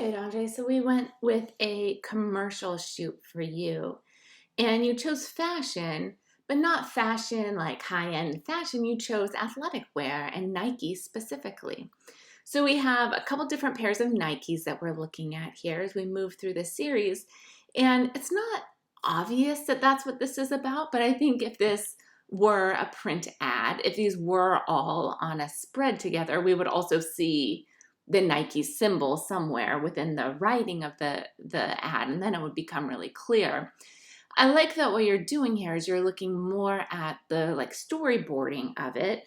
right, Andre. So we went with a commercial shoot for you, and you chose fashion, but not fashion like high-end fashion. You chose athletic wear and Nike specifically. So we have a couple different pairs of Nikes that we're looking at here as we move through the series. And it's not obvious that that's what this is about, but I think if this were a print ad, if these were all on a spread together, we would also see the Nike symbol somewhere within the writing of the ad, and then it would become really clear. I like that what you're doing here is you're looking more at the like storyboarding of it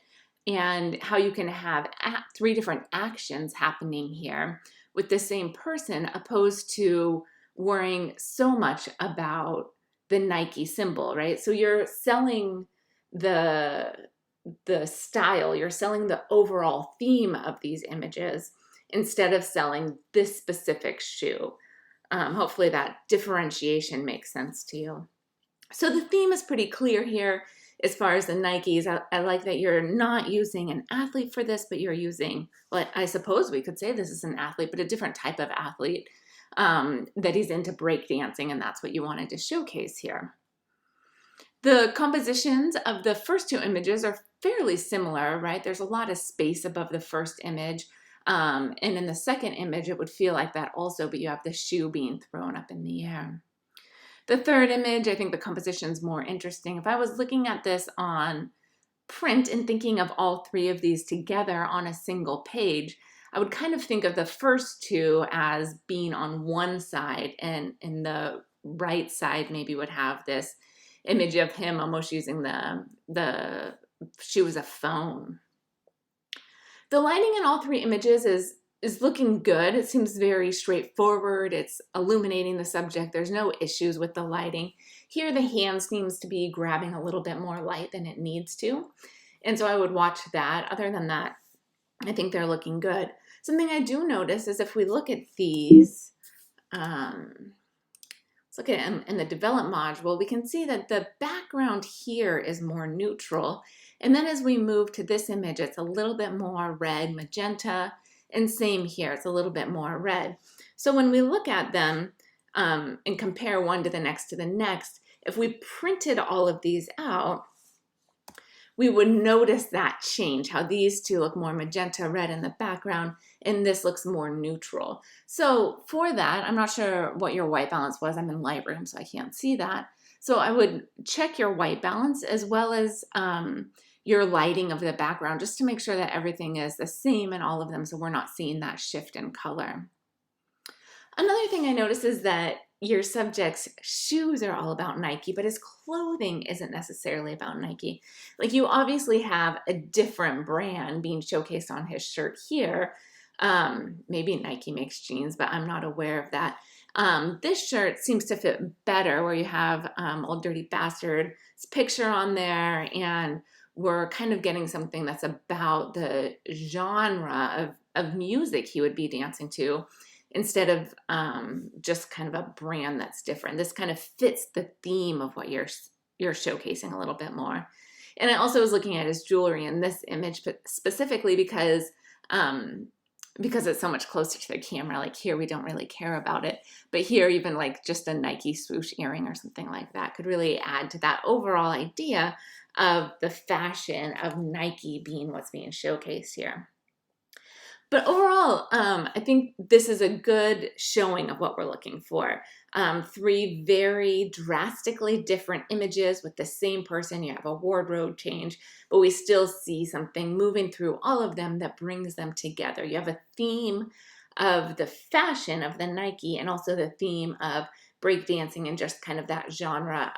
and how you can have three different actions happening here with the same person opposed to worrying so much about the Nike symbol, right? So you're selling the style, you're selling the overall theme of these images instead of selling this specific shoe. Hopefully that differentiation makes sense to you. So the theme is pretty clear here as far as the Nikes. I like that you're not using an athlete for this, but you're using, well, I suppose we could say this is an athlete, but a different type of athlete that he's into breakdancing, and that's what you wanted to showcase here. The compositions of the first two images are fairly similar, right? There's a lot of space above the first image. And in the second image, it would feel like that also, but you have the shoe being thrown up in the air. The third image, I think the composition's more interesting. If I was looking at this on print and thinking of all three of these together on a single page, I would kind of think of the first two as being on one side, and in the right side maybe would have this image of him almost using the shoe as a phone. The lighting in all three images is looking good. It seems very straightforward. It's illuminating the subject. There's no issues with the lighting. Here the hand seems to be grabbing a little bit more light than it needs to. And so I would watch that. Other than that, I think they're looking good. Something I do notice is if we look at these, let's look at it in the develop module, we can see that the background here is more neutral. And then as we move to this image, it's a little bit more red, magenta, and same here, it's a little bit more red. So when we look at them and compare one to the next, if we printed all of these out, we would notice that change, how these two look more magenta red in the background, and this looks more neutral. So for that, I'm not sure what your white balance was. I'm in Lightroom, so I can't see that. So I would check your white balance as well as your lighting of the background, just to make sure that everything is the same in all of them, so we're not seeing that shift in color. Another thing I noticed is that your subject's shoes are all about Nike, but his clothing isn't necessarily about Nike. Like, you obviously have a different brand being showcased on his shirt here. Maybe Nike makes jeans, but I'm not aware of that. This shirt seems to fit better where you have Old Dirty Bastard's picture on there, and we're kind of getting something that's about the genre of music he would be dancing to, instead of just kind of a brand that's different. This kind of fits the theme of what you're showcasing a little bit more. And I also was looking at his jewelry in this image, but specifically because it's so much closer to the camera. Like here, we don't really care about it. But here, even like just a Nike swoosh earring or something like that could really add to that overall idea of the fashion of Nike being what's being showcased here. But overall, I think this is a good showing of what we're looking for. Three very drastically different images with the same person. You have a wardrobe change, but we still see something moving through all of them that brings them together. You have a theme of the fashion of the Nike and also the theme of breakdancing and just kind of that genre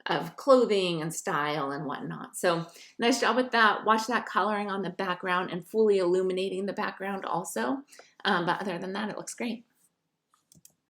of clothing and style and whatnot. So nice job with that. Watch that coloring on the background and fully illuminating the background also. But other than that, it looks great.